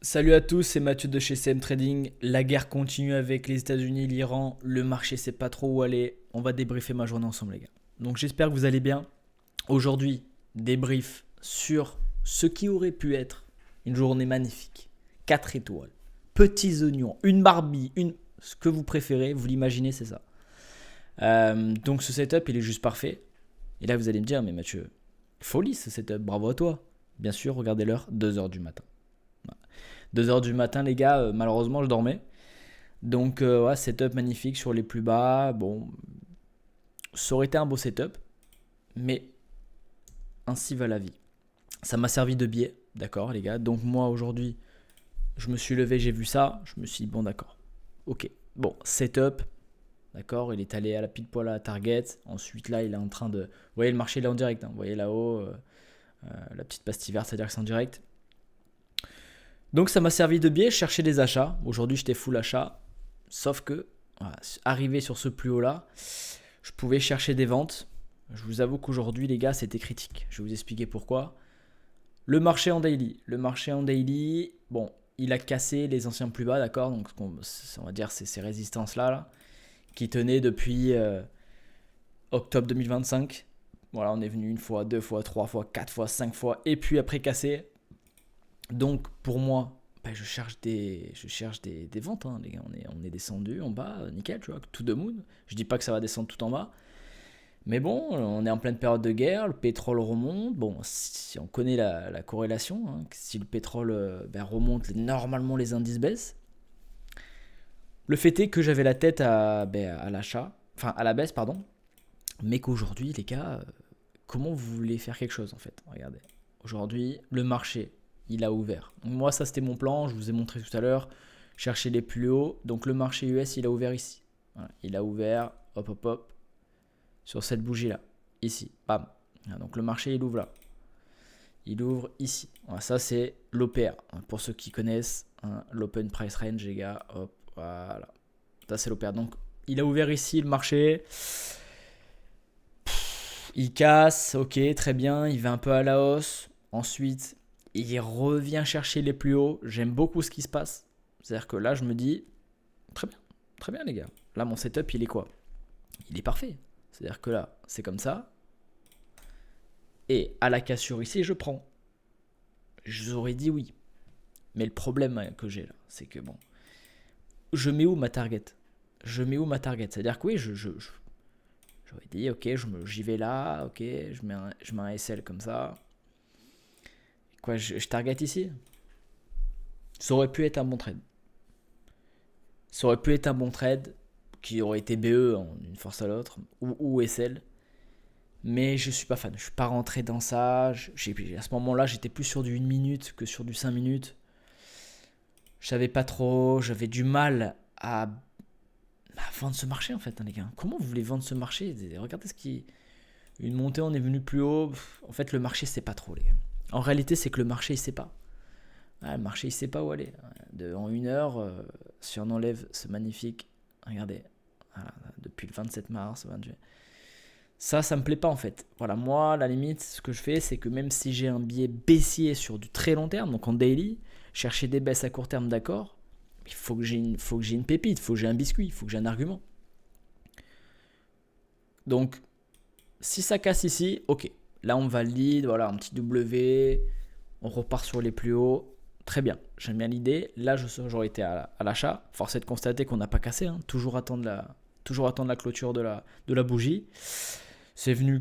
Salut à tous, c'est Mathieu de chez CM Trading. La guerre continue avec les États-Unis, l'Iran. Le marché sait pas trop où aller. On va débriefer ma journée ensemble, les gars. Donc j'espère que vous allez bien. Aujourd'hui, débrief sur ce qui aurait pu être une journée magnifique. 4 étoiles, petits oignons, une Barbie, ce que vous préférez, vous l'imaginez, c'est ça. Donc ce setup, il est juste parfait. Et là, vous allez me dire, mais Mathieu, folie ce setup, bravo à toi. Bien sûr, regardez l'heure, 2 heures du matin. 2 heures du matin, les gars, malheureusement, je dormais. Donc, ouais, setup magnifique sur les plus bas. Bon, ça aurait été un beau setup, mais ainsi va la vie. Ça m'a servi de biais, d'accord, les gars. Donc, moi, aujourd'hui, je me suis levé, j'ai vu ça. Je me suis dit, bon, d'accord. Ok, bon, setup, d'accord. Il est allé à la pile poil à la target. Ensuite, là, il est en train de. Vous voyez, le marché, il est en direct. Vous voyez là-haut, la petite pastille verte, c'est-à-dire que c'est en direct. Donc ça m'a servi de biais, je cherchais des achats. Aujourd'hui j'étais full achat. Sauf que, voilà, arrivé sur ce plus haut là, je pouvais chercher des ventes. Je vous avoue qu'aujourd'hui les gars c'était critique. Je vais vous expliquer pourquoi. Le marché en daily, bon, il a cassé les anciens plus bas, d'accord. Donc on va dire c'est ces résistances là, qui tenaient depuis octobre 2025. Voilà, on est venu une fois, deux fois, trois fois, quatre fois, cinq fois, et puis après cassé. Donc pour moi, je cherche des ventes, hein, les gars. On est descendu en bas, nickel, tu vois, tout de moon. Je dis pas que ça va descendre tout en bas. Mais bon, on est en pleine période de guerre, le pétrole remonte. Bon, si on connaît la corrélation, hein, si le pétrole remonte, normalement les indices baissent. Le fait est que j'avais la tête à l'achat, enfin à la baisse, pardon. Mais qu'aujourd'hui, les gars, comment vous voulez faire quelque chose en fait? Regardez. Aujourd'hui, le marché, il a ouvert. Donc moi, ça c'était mon plan, je vous ai montré tout à l'heure. Chercher les plus hauts. Donc le marché US, il a ouvert ici. Voilà, il a ouvert, hop, hop, hop, sur cette bougie-là. Ici, bam. Voilà, donc le marché, il ouvre là. Il ouvre ici. Voilà, ça c'est l'OPR. Pour ceux qui connaissent, hein, l'Open Price Range, les gars. Hop, voilà. Ça c'est l'OPR. Donc il a ouvert ici le marché. Il casse, ok, très bien, il va un peu à la hausse. Ensuite, il revient chercher les plus hauts. J'aime beaucoup ce qui se passe. C'est-à-dire que là, je me dis, très bien les gars. Là, mon setup, il est quoi? Il est parfait. C'est-à-dire que là, c'est comme ça. Et à la cassure ici, je prends. Je vous aurais dit oui. Mais le problème que j'ai là, c'est que bon, je mets où ma target? C'est-à-dire que oui, j'aurais dit, ok, j'y vais là, ok, je mets un SL comme ça. Quoi, je target ici? Ça aurait pu être un bon trade. Ça aurait pu être un bon trade qui aurait été BE en une force à l'autre ou SL. Mais je suis pas fan. Je suis pas rentré dans ça. À ce moment-là, j'étais plus sur du 1 minute que sur du 5 minutes. Je savais pas trop. J'avais du mal à vendre ce marché en fait, hein, les gars. Comment vous voulez vendre ce marché? Regardez ce qui. Une montée, on est venu plus haut. En fait, le marché sait pas trop, les gars. En réalité, c'est que le marché il sait pas. Ah, le marché, il sait pas où aller. En 1 heure, si on enlève ce magnifique, regardez, voilà, depuis le 27 mars, 28, ça me plaît pas en fait. Voilà, moi, à la limite, ce que je fais, c'est que même si j'ai un biais baissier sur du très long terme, donc en daily, chercher des baisses à court terme, d'accord, il faut que j'ai une pépite, il faut que j'ai un biscuit, il faut que j'ai un argument. Donc, si ça casse ici, ok. Là, on valide, voilà, un petit W, on repart sur les plus hauts. Très bien, j'aime bien l'idée. Là, j'aurais été à l'achat. Force est de constater qu'on n'a pas cassé. Hein. Toujours attendre la clôture de la bougie. C'est venu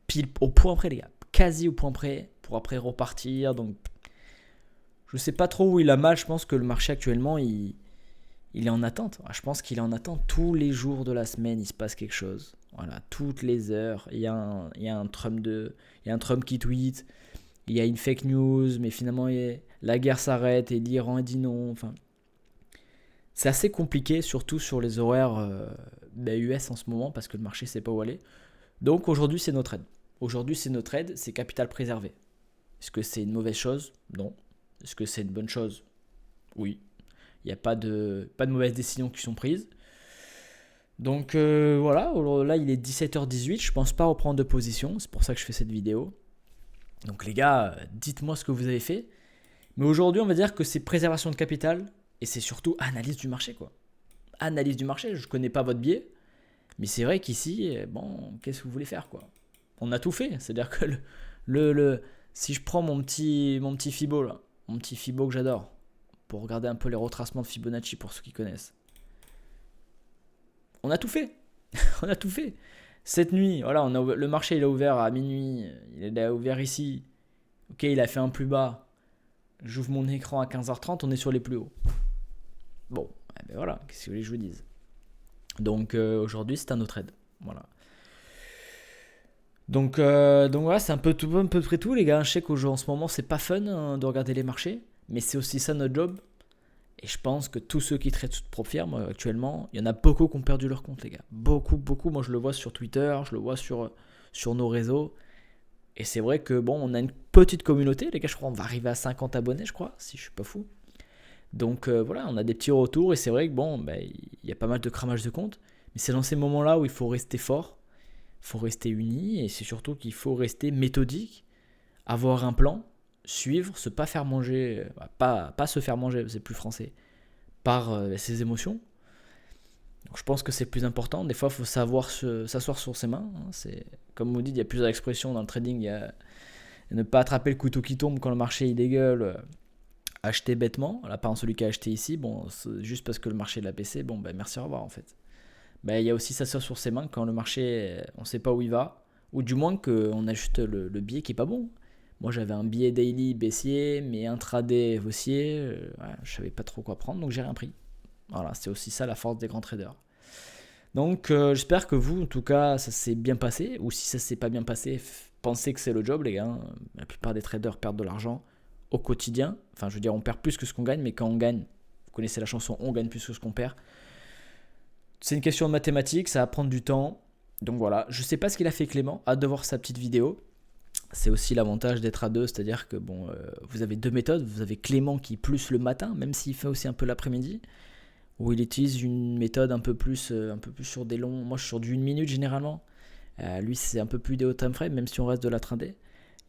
pile au point près, les gars. Quasi au point près pour après repartir. Donc, je ne sais pas trop où il a mal. Je pense que le marché actuellement, il est en attente. Je pense qu'il est en attente. Tous les jours de la semaine, il se passe quelque chose. Voilà, toutes les heures, il y a un Trump qui tweet. Il y a une fake news, mais finalement la guerre s'arrête et l'Iran dit non. Enfin, c'est assez compliqué, surtout sur les horaires US en ce moment, parce que le marché ne sait pas où aller. Donc aujourd'hui, c'est notre aide. Aujourd'hui, c'est notre aide, c'est capital préservé. Est-ce que c'est une mauvaise chose? Non. Est-ce que c'est une bonne chose? Oui. Il n'y a pas de mauvaises décisions qui sont prises. Donc voilà, là il est 17h18, je ne pense pas reprendre de position, c'est pour ça que je fais cette vidéo. Donc les gars, dites-moi ce que vous avez fait. Mais aujourd'hui, on va dire que c'est préservation de capital et c'est surtout analyse du marché, quoi. Analyse du marché, je connais pas votre biais, mais c'est vrai qu'ici, bon, qu'est-ce que vous voulez faire, quoi? On a tout fait, c'est-à-dire que si je prends mon petit Fibo, là, mon petit Fibo que j'adore, pour regarder un peu les retracements de Fibonacci pour ceux qui connaissent, on a tout fait. On a tout fait. Cette nuit, voilà, le marché il a ouvert à minuit, il a ouvert ici. Ok, il a fait un plus bas. J'ouvre mon écran à 15h30, on est sur les plus hauts. Bon, eh ben voilà, qu'est-ce que vous voulez que je vous dise. Donc aujourd'hui, c'est un autre trade. Voilà. Donc voilà, c'est un peu près tout, les gars. Je sais qu'en ce moment, c'est pas fun hein, de regarder les marchés, mais c'est aussi ça notre job. Et je pense que tous ceux qui traitent sous ProFirm actuellement, il y en a beaucoup qui ont perdu leur compte, les gars. Beaucoup, beaucoup. Moi, je le vois sur Twitter, je le vois sur nos réseaux. Et c'est vrai que bon, on a une petite communauté, les gars. Je crois qu'on va arriver à 50 abonnés, je crois, si je suis pas fou. Donc voilà, on a des petits retours et c'est vrai que bon, ben, il y a pas mal de cramage de compte. Mais c'est dans ces moments-là où il faut rester fort, il faut rester uni et c'est surtout qu'il faut rester méthodique, avoir un plan, suivre, se pas faire manger, pas se faire manger, c'est plus français, par ses émotions. Donc je pense que c'est le plus important. Des fois, il faut savoir s'asseoir sur ses mains. Hein. C'est, comme vous dites, il y a plusieurs expressions dans le trading. Il y a ne pas attraper le couteau qui tombe quand le marché il dégueule. Acheter bêtement. Là, par exemple, celui qui a acheté ici, bon, juste parce que le marché l'a baissé, bon, ben merci, au revoir en fait. Ben, il y a aussi s'asseoir sur ses mains quand le marché, on ne sait pas où il va. Ou du moins qu'on a juste le billet qui est pas bon. Moi, j'avais un billet daily baissier, mais intraday haussier. Ouais, je savais pas trop quoi prendre, donc j'ai rien pris. Voilà, c'est aussi ça la force des grands traders. Donc j'espère que vous, en tout cas, ça s'est bien passé. Ou si ça s'est pas bien passé, pensez que c'est le job, les gars. La plupart des traders perdent de l'argent au quotidien. Enfin, je veux dire, on perd plus que ce qu'on gagne, mais quand on gagne, vous connaissez la chanson, on gagne plus que ce qu'on perd. C'est une question de mathématiques, ça va prendre du temps. Donc voilà, je sais pas ce qu'il a fait Clément, hâte de voir sa petite vidéo. C'est aussi l'avantage d'être à deux, c'est-à-dire que bon, vous avez deux méthodes. Vous avez Clément qui est plus le matin, même s'il fait aussi un peu l'après-midi, où il utilise une méthode un peu plus sur des longs. Moi, je suis sur du 1 minute généralement. Lui, c'est un peu plus des hauts time frame, même si on reste de la trinday.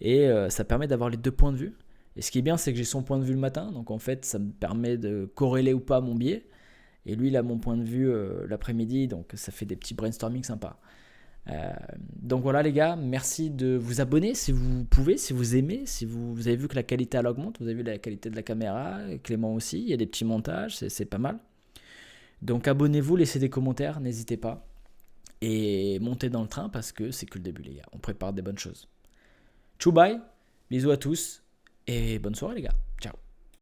Et ça permet d'avoir les deux points de vue. Et ce qui est bien, c'est que j'ai son point de vue le matin. Donc en fait, ça me permet de corréler ou pas mon biais. Et lui, il a mon point de vue l'après-midi. Donc ça fait des petits brainstorming sympas. Donc voilà les gars, merci de vous abonner si vous pouvez, si vous aimez, si vous avez vu que la qualité elle augmente, vous avez vu la qualité de la caméra, Clément aussi, il y a des petits montages, c'est pas mal. Donc abonnez-vous, laissez des commentaires, n'hésitez pas. Et montez dans le train parce que c'est que le début les gars, on prépare des bonnes choses. Tchou bye, bisous à tous et bonne soirée les gars.